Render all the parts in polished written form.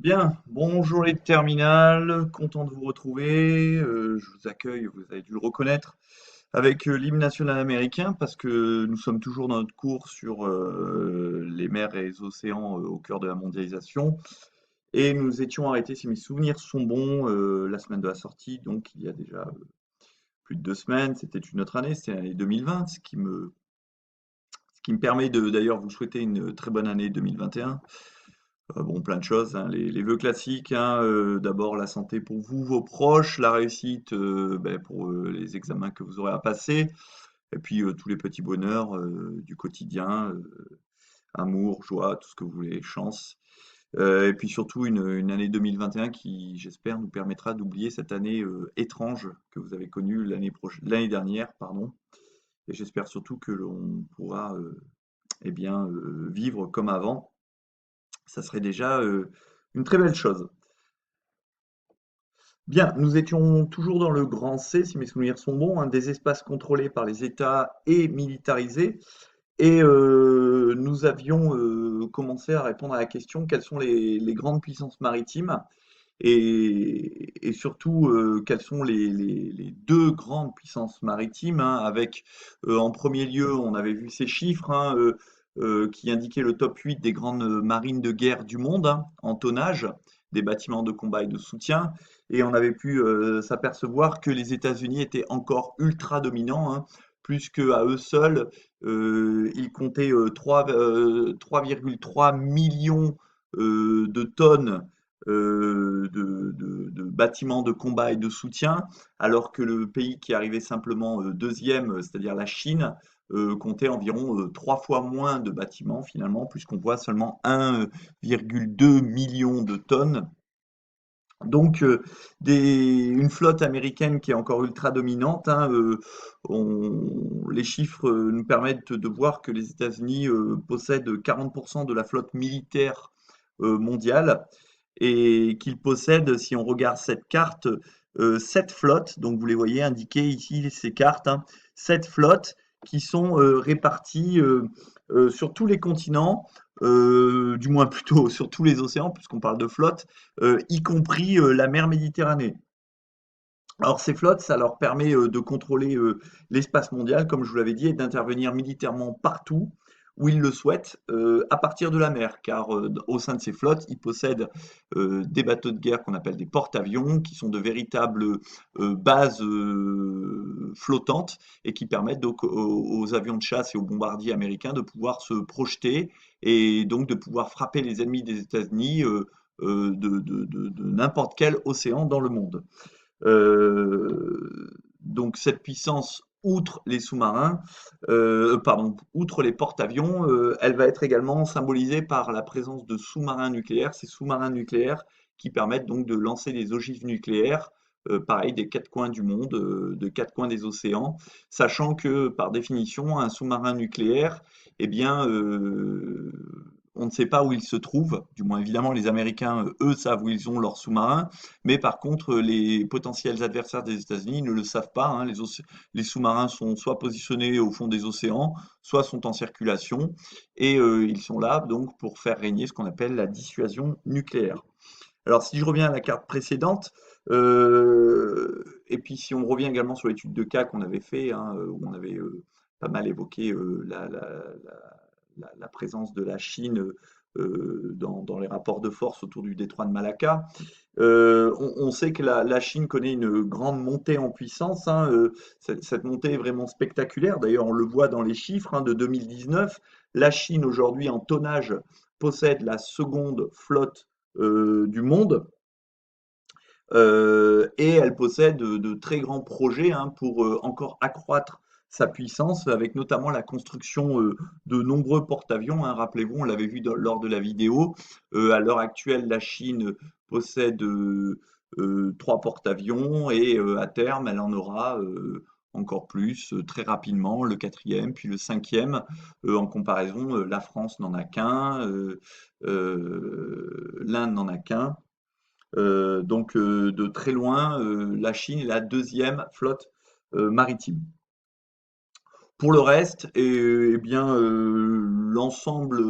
Bien, bonjour les terminales, content de vous retrouver. Je vous accueille, vous avez dû le reconnaître, avec l'hymne national américain parce que nous sommes toujours dans notre cours sur les mers et les océans au cœur de la mondialisation. Et nous étions arrêtés, si mes souvenirs sont bons, la semaine de la sortie, donc il y a déjà plus de 2 semaines. C'était une autre année, c'était l'année 2020, ce qui me permet de d'ailleurs vous souhaiter une très bonne année 2021. Bon, plein de choses, hein, les vœux classiques, hein, d'abord la santé pour vous, vos proches, la réussite pour les examens que vous aurez à passer, et puis tous les petits bonheurs du quotidien, amour, joie, tout ce que vous voulez, chance. Et puis surtout une année 2021 qui, j'espère, nous permettra d'oublier cette année étrange que vous avez connue l'année dernière, pardon. Et j'espère surtout que l'on pourra vivre comme avant. Ça serait déjà une très belle chose. Bien, nous étions toujours dans le grand C, si mes souvenirs sont bons, hein, des espaces contrôlés par les États et militarisés. Et nous avions commencé à répondre à la question quelles sont les grandes puissances maritimes et surtout quelles sont les deux grandes puissances maritimes, hein, avec en premier lieu, on avait vu ces chiffres, hein, qui indiquaient le top 8 des grandes marines de guerre du monde, hein, en tonnage, des bâtiments de combat et de soutien. Et on avait pu s'apercevoir que les États-Unis étaient encore ultra dominants, hein, plus qu'à eux seuls, ils comptaient 3,3 millions de tonnes de bâtiments de combat et de soutien, alors que le pays qui arrivait simplement deuxième, c'est-à-dire la Chine, comptait environ 3 fois moins de bâtiments finalement, puisqu'on voit seulement 1,2 million de tonnes. Donc, une flotte américaine qui est encore ultra dominante, hein, les chiffres nous permettent de voir que les États-Unis possèdent 40% de la flotte militaire mondiale et qu'ils possèdent, si on regarde cette carte, 7 flottes. Donc, vous les voyez indiquées ici, ces cartes, hein, 7 flottes qui sont réparties sur tous les continents, du moins plutôt sur tous les océans, puisqu'on parle de flotte, y compris la mer Méditerranée. Alors ces flottes, ça leur permet de contrôler l'espace mondial, comme je vous l'avais dit, et d'intervenir militairement partout où ils le souhaitent, à partir de la mer, car au sein de ces flottes, ils possèdent des bateaux de guerre qu'on appelle des porte-avions, qui sont de véritables bases flottantes et qui permettent donc aux avions de chasse et aux bombardiers américains de pouvoir se projeter et donc de pouvoir frapper les ennemis des États-Unis de n'importe quel océan dans le monde. Donc cette puissance, outre les sous-marins, pardon, outre les porte-avions, elle va être également symbolisée par la présence de sous-marins nucléaires. Ces sous-marins nucléaires qui permettent donc de lancer des ogives nucléaires, pareil, des 4 coins du monde, de 4 coins des océans, sachant que par définition, un sous-marin nucléaire, eh bien, on ne sait pas où il se trouve, du moins évidemment les Américains, eux, savent où ils ont leurs sous-marins, mais par contre, les potentiels adversaires des États-Unis ne le savent pas, hein. Les sous-marins sont soit positionnés au fond des océans, soit sont en circulation, et ils sont là donc pour faire régner ce qu'on appelle la dissuasion nucléaire. Alors si je reviens à la carte précédente, et puis si on revient également sur l'étude de cas qu'on avait fait, hein, où on avait pas mal évoqué la présence de la Chine dans les rapports de force autour du détroit de Malacca. On sait que la Chine connaît une grande montée en puissance, hein, cette montée est vraiment spectaculaire. D'ailleurs, on le voit dans les chiffres, hein, de 2019. La Chine, aujourd'hui, en tonnage, possède la seconde flotte du monde. Et elle possède de très grands projets, hein, pour encore accroître sa puissance, avec notamment la construction de nombreux porte-avions, hein. Rappelez-vous, on l'avait vu lors de la vidéo. À l'heure actuelle, la Chine possède 3 porte-avions et à terme, elle en aura encore plus, très rapidement, le quatrième, puis le cinquième. En comparaison, la France n'en a qu'un, l'Inde n'en a qu'un. Donc de très loin, la Chine est la deuxième flotte maritime. Pour le reste, l'ensemble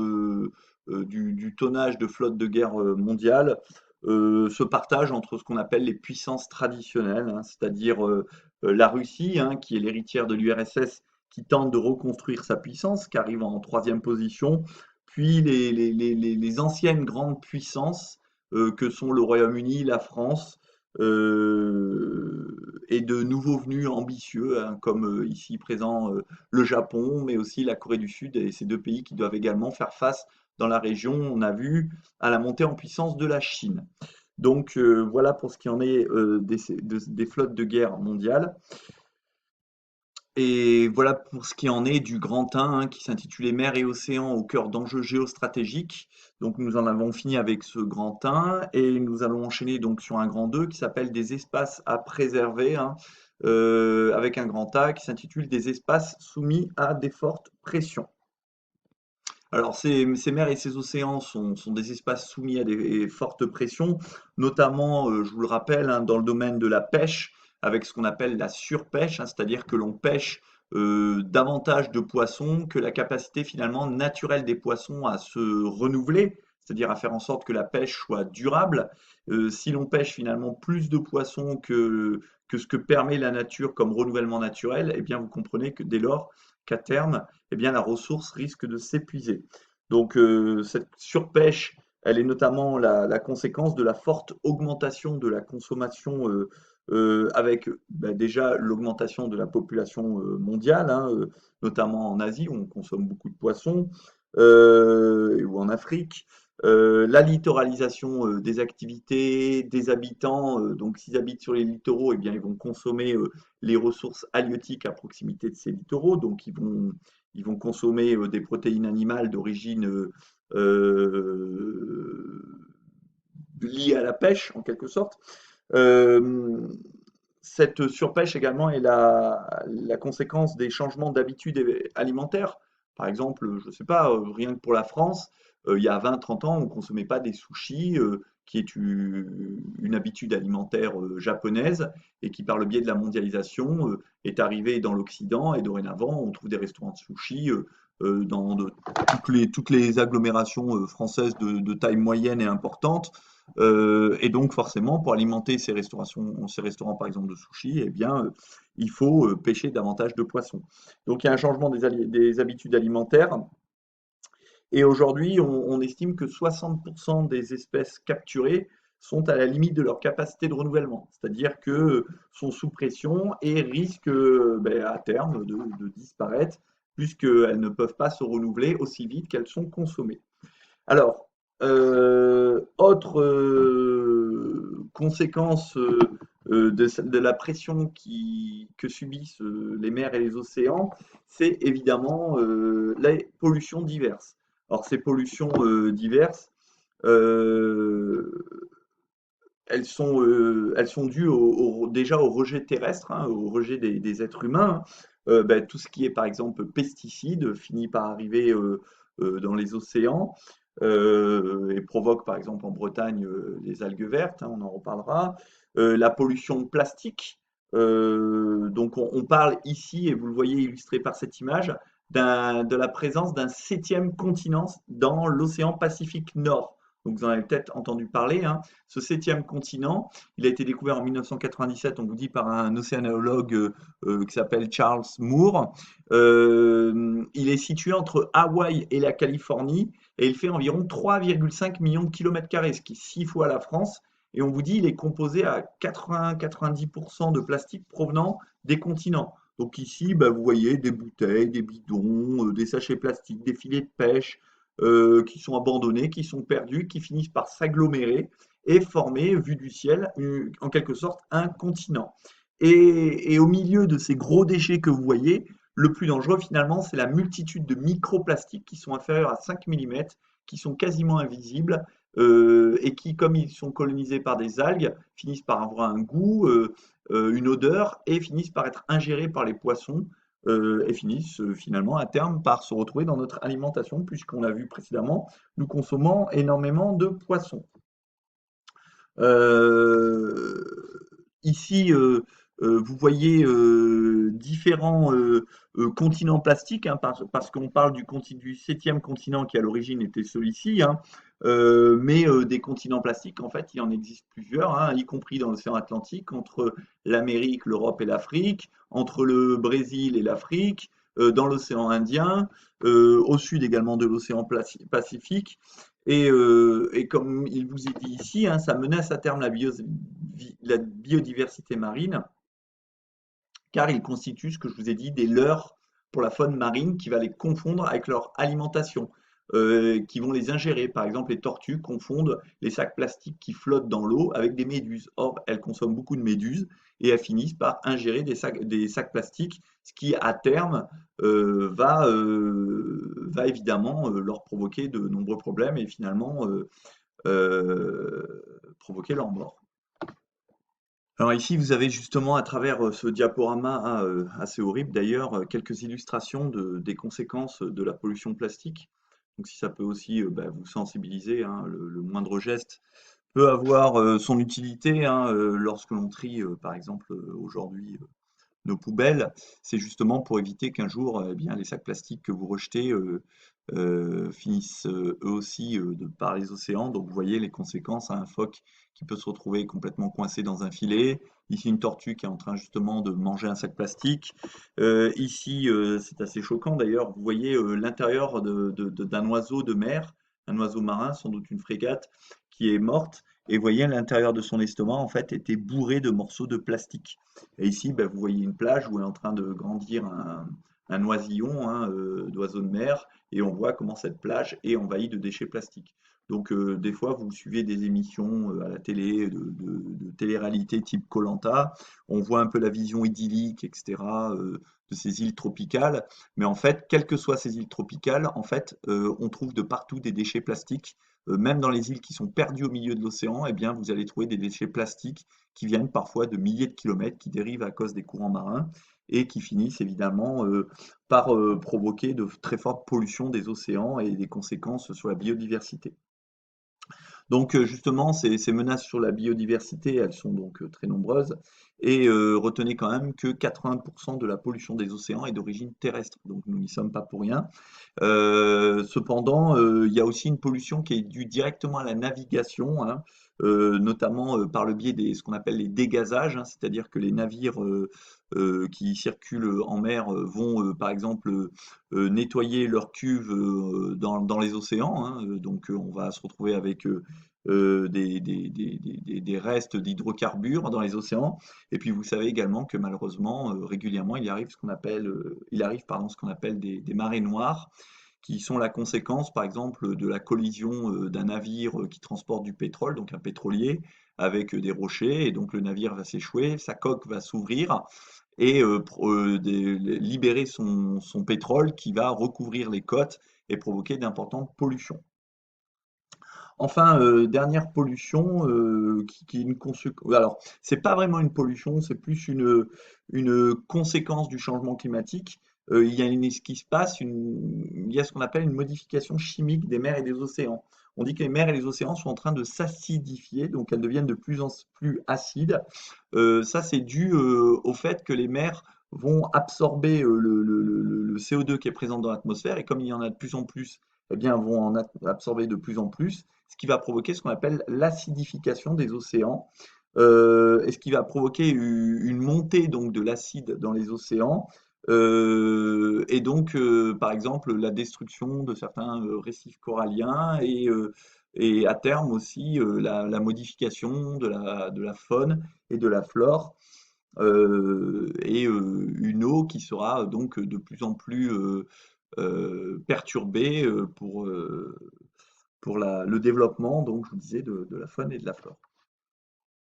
du tonnage de flotte de guerre mondiale se partagent entre ce qu'on appelle les puissances traditionnelles, hein, c'est-à-dire la Russie, hein, qui est l'héritière de l'URSS, qui tente de reconstruire sa puissance, qui arrive en troisième position, puis les anciennes grandes puissances que sont le Royaume-Uni, la France, et de nouveaux venus ambitieux, hein, comme ici présent le Japon, mais aussi la Corée du Sud, et ces deux pays qui doivent également faire face dans la région, on a vu, à la montée en puissance de la Chine. Donc voilà pour ce qui en est des flottes de guerre mondiales. Et voilà pour ce qui en est du grand 1, hein, qui s'intitulait Mers et océans au cœur d'enjeux géostratégiques. Donc nous en avons fini avec ce grand 1 et nous allons enchaîner donc sur un grand 2 qui s'appelle des espaces à préserver, hein, avec un grand A qui s'intitule des espaces soumis à des fortes pressions. Alors, ces mers et ces océans sont des espaces soumis à des fortes pressions, notamment, je vous le rappelle, hein, dans le domaine de la pêche, avec ce qu'on appelle la surpêche, hein, c'est-à-dire que l'on pêche davantage de poissons que la capacité finalement naturelle des poissons à se renouveler, c'est-à-dire à faire en sorte que la pêche soit durable. Si l'on pêche finalement plus de poissons que ce que permet la nature comme renouvellement naturel, eh bien vous comprenez que dès lors qu'à terme, eh bien, la ressource risque de s'épuiser. Donc, cette surpêche, elle est notamment la conséquence de la forte augmentation de la consommation avec déjà l'augmentation de la population mondiale, hein, notamment en Asie où on consomme beaucoup de poissons, ou en Afrique. La littoralisation des activités, des habitants, donc s'ils habitent sur les littoraux, eh bien, ils vont consommer les ressources halieutiques à proximité de ces littoraux, donc ils vont consommer des protéines animales d'origine liée à la pêche, en quelque sorte. Euh, cette surpêche également est la conséquence des changements d'habitudes alimentaires. Par exemple, je ne sais pas, rien que pour la France, il y a 20-30 ans, on ne consommait pas des sushis, qui est une habitude alimentaire japonaise et qui, par le biais de la mondialisation, est arrivée dans l'Occident et dorénavant, on trouve des restaurants de sushis dans toutes les agglomérations françaises de taille moyenne et importante. Et donc forcément, pour alimenter ces restaurants par exemple de sushi, eh bien, il faut pêcher davantage de poissons. Donc il y a un changement des habitudes alimentaires. Et aujourd'hui, on estime que 60% des espèces capturées sont à la limite de leur capacité de renouvellement, c'est-à-dire que sont sous pression et risquent à terme de disparaître puisqu'elles ne peuvent pas se renouveler aussi vite qu'elles sont consommées. Alors, autre conséquence de la pression que subissent les mers et les océans, c'est évidemment les pollutions diverses. Alors, ces pollutions diverses, euh, elles sont dues déjà au rejet terrestre, hein, au rejet des êtres humains, hein. Tout ce qui est par exemple pesticides finit par arriver dans les océans et provoque par exemple en Bretagne les algues vertes, hein, on en reparlera. La pollution plastique, donc on parle ici, et vous le voyez illustré par cette image, de la présence d'un septième continent dans l'océan Pacifique Nord. Donc vous en avez peut-être entendu parler, hein. Ce septième continent, il a été découvert en 1997, on vous dit, par un océanologue qui s'appelle Charles Moore. Il est situé entre Hawaï et la Californie et il fait environ 3,5 millions de kilomètres carrés, ce qui est 6 fois la France. Et on vous dit il est composé à 80-90% de plastique provenant des continents. Donc ici, vous voyez des bouteilles, des bidons, des sachets plastiques, des filets de pêche qui sont abandonnés, qui sont perdus, qui finissent par s'agglomérer et former, vu du ciel, en quelque sorte un continent. Et au milieu de ces gros déchets que vous voyez, le plus dangereux finalement, c'est la multitude de microplastiques qui sont inférieurs à 5 mm, qui sont quasiment invisibles et qui, comme ils sont colonisés par des algues, finissent par avoir un goût, une odeur et finissent par être ingérés par les poissons et finissent finalement à terme par se retrouver dans notre alimentation, puisqu'on l'a vu précédemment, nous consommons énormément de poissons. Euh, ici, Vous voyez différents continents plastiques, hein, parce qu'on parle du septième continent qui à l'origine était celui-ci, hein, mais des continents plastiques, en fait, il en existe plusieurs, hein, y compris dans l'océan Atlantique, entre l'Amérique, l'Europe et l'Afrique, entre le Brésil et l'Afrique, dans l'océan Indien, au sud également de l'océan Pacifique. Et comme il vous est dit ici, hein, ça menace à terme la biodiversité marine, car ils constituent, ce que je vous ai dit, des leurres pour la faune marine qui va les confondre avec leur alimentation, qui vont les ingérer. Par exemple, les tortues confondent les sacs plastiques qui flottent dans l'eau avec des méduses. Or, elles consomment beaucoup de méduses et elles finissent par ingérer des sacs plastiques, ce qui, à terme, va évidemment leur provoquer de nombreux problèmes et finalement provoquer leur mort. Alors ici, vous avez justement à travers ce diaporama assez horrible d'ailleurs, quelques illustrations des conséquences de la pollution plastique. Donc si ça peut aussi bah, vous sensibiliser, hein, le moindre geste peut avoir son utilité, hein, lorsque l'on trie, par exemple, aujourd'hui nos poubelles, c'est justement pour éviter qu'un jour, eh bien, les sacs plastiques que vous rejetez finissent eux aussi par les océans. Donc vous voyez les conséquences, hein, un phoque qui peut se retrouver complètement coincé dans un filet. Ici, une tortue qui est en train justement de manger un sac plastique. Ici, c'est assez choquant d'ailleurs, vous voyez l'intérieur d'un oiseau de mer, un oiseau marin, sans doute une frégate, qui est morte. Et vous voyez, l'intérieur de son estomac, en fait, était bourré de morceaux de plastique. Et ici, bah, vous voyez une plage où est en train de grandir un oisillon, hein, d'oiseaux de mer, et on voit comment cette plage est envahie de déchets plastiques. Donc, des fois, vous suivez des émissions à la télé de télé-réalité type koh, on voit un peu la vision idyllique, etc., de ces îles tropicales. Mais en fait, quelles que soient ces îles tropicales, en fait, on trouve de partout des déchets plastiques. Même dans les îles qui sont perdues au milieu de l'océan, eh bien, vous allez trouver des déchets plastiques qui viennent parfois de milliers de kilomètres, qui dérivent à cause des courants marins et qui finissent évidemment par provoquer de très fortes pollutions des océans et des conséquences sur la biodiversité. Donc justement, ces menaces sur la biodiversité, elles sont donc très nombreuses et retenez quand même que 80% de la pollution des océans est d'origine terrestre, donc nous n'y sommes pas pour rien. Cependant, il y a aussi une pollution qui est due directement à la navigation, hein, notamment par le biais ce qu'on appelle les dégazages, hein, c'est-à-dire que les navires qui circulent en mer vont, par exemple, nettoyer leurs cuves dans les océans, hein, donc on va se retrouver avec des restes d'hydrocarbures dans les océans. Et puis vous savez également que malheureusement, régulièrement, il arrive pardon, ce qu'on appelle des marées noires qui sont la conséquence, par exemple, de la collision d'un navire qui transporte du pétrole, donc un pétrolier, avec des rochers, et donc le navire va s'échouer, sa coque va s'ouvrir et libérer son pétrole qui va recouvrir les côtes et provoquer d'importantes pollutions. Enfin, dernière pollution qui est une conséquence. Alors, c'est pas vraiment une pollution, c'est plus une conséquence du changement climatique. Ce qui se passe, il y a ce qu'on appelle une modification chimique des mers et des océans. On dit que les mers et les océans sont en train de s'acidifier, donc elles deviennent de plus en plus acides. Ça, c'est dû au fait que les mers vont absorber le CO2 qui est présent dans l'atmosphère, et comme il y en a de plus en plus, eh bien, vont en absorber de plus en plus, ce qui va provoquer ce qu'on appelle l'acidification des océans, et ce qui va provoquer une montée donc de l'acide dans les océans, et donc par exemple la destruction de certains récifs coralliens et à terme aussi la modification de la faune et de la flore, et une eau qui sera donc de plus en plus perturbée pour le développement, donc je vous disais, de la faune et de la flore.